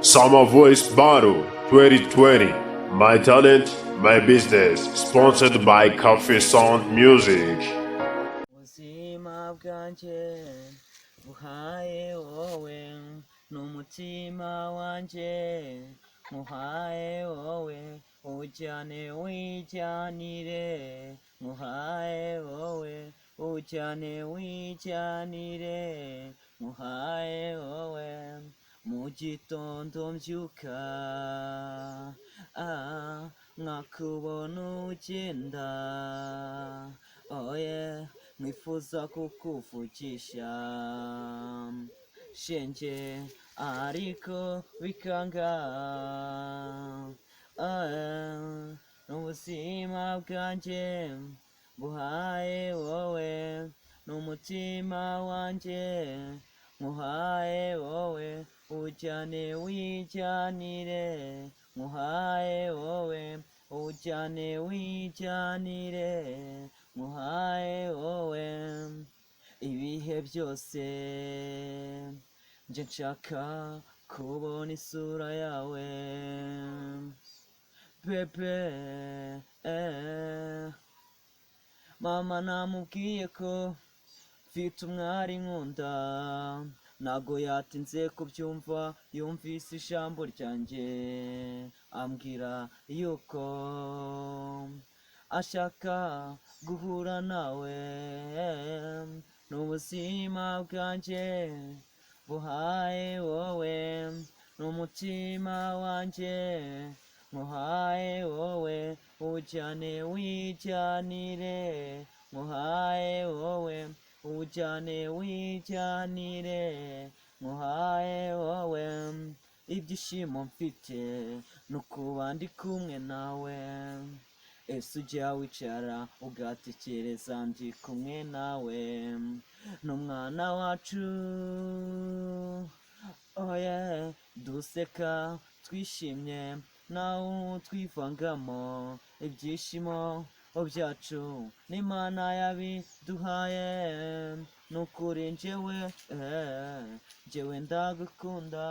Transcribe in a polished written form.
Summer Voice Battle 2020. My talent, my business. Sponsored by Coffee Sound Music. Ubuzima bwanjye buhaye wowe n'umutima wanjye muhaye wowe ujyane wijyanire muhaye wowe ujyane wijyanire muhaye wowe mu gitondo mbyuka nkakubona ugenda oye mwifuza kukuvugisha shenge ariko bikanga n'ubuzima bwanjye buhaye wowe n'umutima wanjye muhaye wowe ujyane wijyanire muhaye wowe ujyane wijyanire muhaye wowe ibihe byose njye nshaka kubona isura yawe bebe mama namubwiye ko mfite umwari nkunda ntago yatinze kubyumva yumvise ijambo ryanjye ambwira yuko ashaka guhura nawe n'ubuzima bwanjye buhaye wowe n'umutima wanjye muhaye wowe ujyane wijyanire muhaye wowe ujyane wijyanire muhaye wowe ibyishimo mfite nukuba ndi kumwe nawe ese ujya wicara ugatekereza ndi kumwe nawe n'umwana wacu oye duseka twishimye nawe twivangamo ibyishimo byacu n'Imana yabiduhaye n'ukuri njyewe ndagukunda